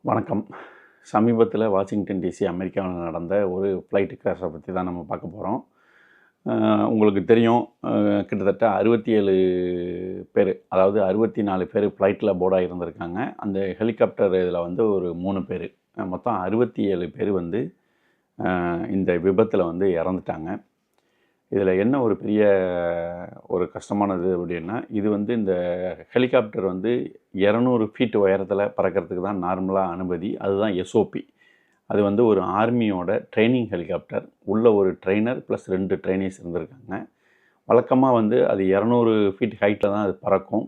வணக்கம். சமீபத்தில Washington DC அமெரிக்காவில நடந்த ஒரு ஃப்ளைட் கிராஷை பத்தி தான் நம்ம பார்க்க போறோம். உங்களுக்கு தெரியும் கிட்டத்தட்ட 67 பேரு, அதாவது 64 பேரு ஃப்ளைட்ல போர்டா இருந்திருக்காங்க. அந்த ஹெலிகாப்டர் இதில வந்து ஒரு 3 பேரு. மொத்தம் 67 பேர் வந்து இந்த விபத்தில வந்து இறந்துட்டாங்க. இதில் என்ன ஒரு பெரிய ஒரு கஷ்டமானது அப்படின்னா, இது வந்து இந்த ஹெலிகாப்டர் வந்து 200 ஃபீட் உயரத்தில் பறக்கிறதுக்கு தான் நார்மலாக அனுமதி. அதுதான் எஸ்ஓபி. அது வந்து ஒரு ஆர்மியோட ட்ரெய்னிங் ஹெலிகாப்டர். உள்ள ஒரு ட்ரெய்னர் ப்ளஸ் 2 ட்ரெய்னீஸ் இருந்திருக்காங்க. வழக்கமாக வந்து அது 200 ஃபீட் ஹைட்டில் தான் அது பறக்கும்.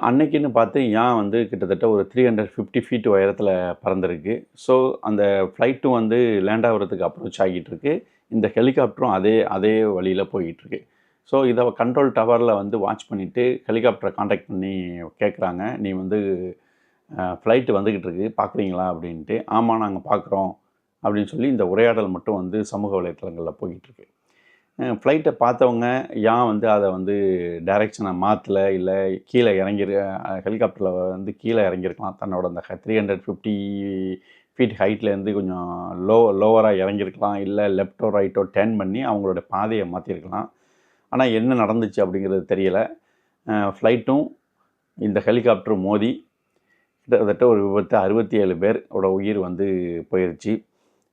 அன்னைக்குன்னு பார்த்து ஏன் வந்து கிட்டத்தட்ட ஒரு 350 ஃபீட் உயரத்தில் பறந்துருக்கு. ஸோ அந்த ஃப்ளைட்டும் வந்து லேண்ட் ஆகிறதுக்கு அப்ரோச் ஆகிட்டு இருக்கு. இந்த ஹெலிகாப்டரும் அதே வழியில் போயிட்டுருக்கு. ஸோ இதை கண்ட்ரோல் டவரில் வந்து வாட்ச் பண்ணிவிட்டு ஹெலிகாப்டரை காண்டாக்ட் பண்ணி கேட்குறாங்க, நீ வந்து ஃப்ளைட்டு வந்துக்கிட்டு இருக்கு பார்க்குறீங்களா அப்படின்ட்டு. ஆமாம் நாங்கள் பார்க்குறோம் அப்படின்னு சொல்லி இந்த உரையாடல் மட்டும் வந்து சமூக வலைத்தளங்களில் போய்கிட்டுருக்கு. ஃப்ளைட்டை பார்த்தவங்க ஏன் வந்து அதை வந்து டைரெக்ஷனை மாற்றலை, இல்லை கீழே ஹெலிகாப்டரில் வந்து கீழே இறங்கியிருக்கலாம். தன்னோட அந்த 350 ஃபீட் ஹைட்லேருந்து கொஞ்சம் லோவராக இறங்கியிருக்கலாம், இல்லை லெஃப்டோ ரைட்டோ டர்ன் பண்ணி அவங்களோட பாதையை மாற்றிருக்கலாம். ஆனால் என்ன நடந்துச்சு அப்படிங்கிறது தெரியலை. ஃப்ளைட்டும் இந்த ஹெலிகாப்டரும் மோதி கிட்டத்தட்ட ஒரு விபத்து 67 பேரோட உயிர் வந்து போயிடுச்சு.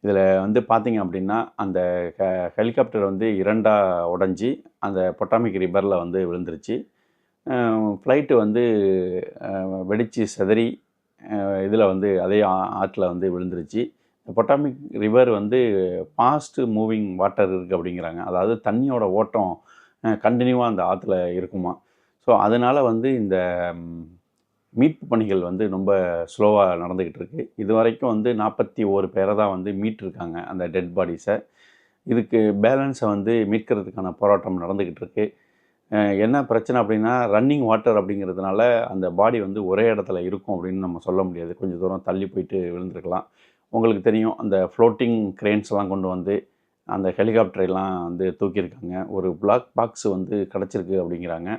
இதில் வந்து பார்த்திங்க அப்படின்னா, அந்த ஹெலிகாப்டர் வந்து 2ஆக உடஞ்சி அந்த பொட்டாமிக் ரிவரில் வந்து விழுந்துருச்சு. ஃப்ளைட்டு வந்து வெடித்து சிதறி இதில் வந்து அதே ஆற்றில் வந்து விழுந்துருச்சு. பொட்டாமிக் ரிவர் வந்து ஃபாஸ்ட் மூவிங் வாட்டர் இருக்குது அப்படிங்கிறாங்க. அதாவது தண்ணியோட ஓட்டம் கண்டினியூவாக அந்த ஆற்றுல இருக்குமா. ஸோ அதனால் வந்து இந்த மீட்பு பணிகள் வந்து ரொம்ப ஸ்லோவாக நடந்துக்கிட்டு இருக்குது. இது வரைக்கும் வந்து 41 பேரை தான் வந்து மீட்டிருக்காங்க அந்த டெட் பாடிஸை. இதுக்கு பேலன்ஸை வந்து மீட்கிறதுக்கான போராட்டம் நடந்துக்கிட்டு இருக்குது. என்ன பிரச்சனை அப்படின்னா, ரன்னிங் வாட்டர் அப்படிங்கிறதுனால அந்த பாடி வந்து ஒரே இடத்துல இருக்கும் அப்படின்னு நம்ம சொல்ல முடியாது. கொஞ்சம் தூரம் தள்ளி போயிட்டு விழுந்திருக்கலாம். உங்களுக்கு தெரியும், அந்த ஃப்ளோட்டிங் கிரேன்ஸ்லாம் கொண்டு வந்து அந்த ஹெலிகாப்டரெல்லாம் வந்து தூக்கியிருக்காங்க. ஒரு பிளாக் பாக்ஸ் வந்து கிடச்சிருக்கு அப்படிங்கிறாங்க.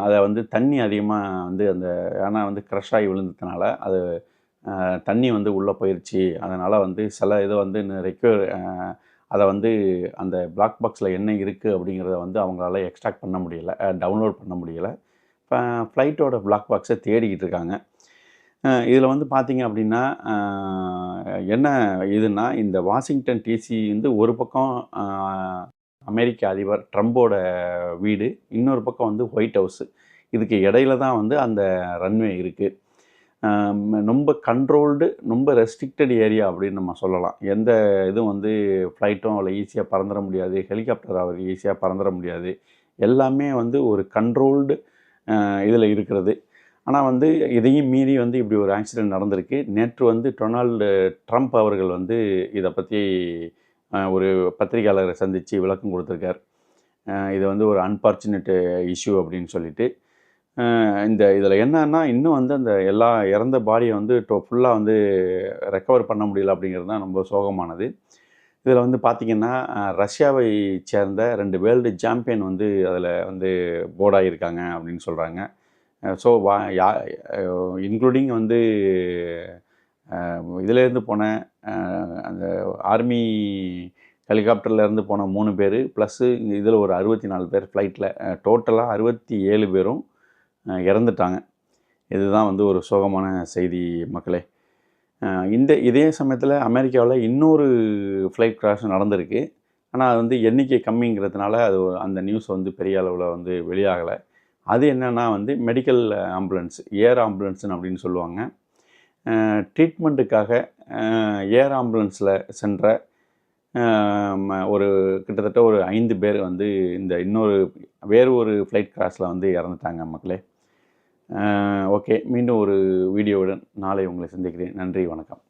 அதை வந்து தண்ணி அதிகமாக வந்து ஆனால் வந்து க்ரஷ் ஆகி விழுந்ததுனால அது தண்ணி வந்து உள்ளே போயிடுச்சு. அதனால் வந்து சில இதை வந்து அதை வந்து அந்த பிளாக் பாக்ஸில் என்ன இருக்குது அப்படிங்கிறத வந்து அவங்களால எக்ஸ்ட்ராக்ட் பண்ண முடியலை, டவுன்லோட் பண்ண முடியலை. இப்போ ஃப்ளைட்டோட பிளாக் பாக்ஸை தேடிக்கிட்டு இருக்காங்க. இதில் வந்து பார்த்திங்க அப்படின்னா, என்ன இதுன்னா, இந்த வாஷிங்டன் டிசி வந்து ஒரு பக்கம் அமெரிக்க அதிபர் ட்ரம்போட வீடு, இன்னொரு பக்கம் வந்து ஒயிட் ஹவுஸு. இதுக்கு இடையில தான் வந்து அந்த ரன்வே இருக்குது. ரொம்ப கண்ட்ரோல்டு, ரொம்ப ரெஸ்ட்ரிக்டட் ஏரியா அப்படின்னு நம்ம சொல்லலாம். எந்த இதுவும் வந்து ஃப்ளைட்டும் அவ்வளோ ஈஸியாக பறந்துட முடியாது, ஹெலிகாப்டர் அவ்வளோ ஈஸியாக பறந்துட முடியாது. எல்லாமே வந்து ஒரு கண்ட்ரோல்டு இதில் இருக்கிறது. ஆனால் வந்து இதையும் மீறி வந்து இப்படி ஒரு ஆக்சிடெண்ட் நடந்திருக்கு. நேற்று வந்து டொனால்டு ட்ரம்ப் அவர்கள் வந்து இதை பற்றி ஒரு பத்திரிகையாளரை சந்தித்து விளக்கம் கொடுத்துருக்கார். இது வந்து ஒரு அன்ஃபார்ச்சுனேட் இஷ்யூ அப்படின்னு சொல்லிட்டு. இதில் என்னன்னா, இன்னும் வந்து அந்த எல்லா இறந்த பாடியை வந்து ஃபுல்லாக வந்து ரெக்கவர் பண்ண முடியல அப்படிங்கிறது தான் ரொம்ப சோகமானது. இதில் வந்து பார்த்திங்கன்னா, ரஷ்யாவை சேர்ந்த 2 வேர்ல்டு சாம்பியன் வந்து அதில் வந்து போர்டாகியிருக்காங்க அப்படின்னு சொல்கிறாங்க. ஸோ இன்க்ளூடிங் வந்து இதிலேருந்து போன அந்த ஆர்மி ஹெலிகாப்டர்லேருந்து போன 3 பேர் ப்ளஸ்ஸு இதில் ஒரு 64 பேர் ஃப்ளைட்டில் டோட்டலாக 67 பேரும் இறந்துட்டாங்க. இதுதான் வந்து ஒரு சோகமான செய்தி மக்களே. இதே சமயத்தில் அமெரிக்காவில் இன்னொரு ஃப்ளைட் கிராஷ் நடந்திருக்கு. ஆனால் அது வந்து எண்ணிக்கை கம்மிங்கிறதுனால அந்த நியூஸ் வந்து பெரிய அளவில் வந்து வெளியாகலை. அது என்னென்னா வந்து மெடிக்கல் ஆம்புலன்ஸ், ஏர் ஆம்புலன்ஸ்னு அப்படின்னு சொல்லுவாங்க. ட்ரீட்மெண்ட்டுக்காக ஏர் ஆம்புலன்ஸில் சென்ற ஒரு கிட்டத்தட்ட ஒரு 5 பேர் வந்து இந்த வேறு ஒரு ஃப்ளைட் கிராஷில் வந்து இறந்துட்டாங்க மக்களே. ஓகே, மீண்டும் ஒரு வீடியோவுடன் நாளை உங்களை சந்திக்கிறேன். நன்றி, வணக்கம்.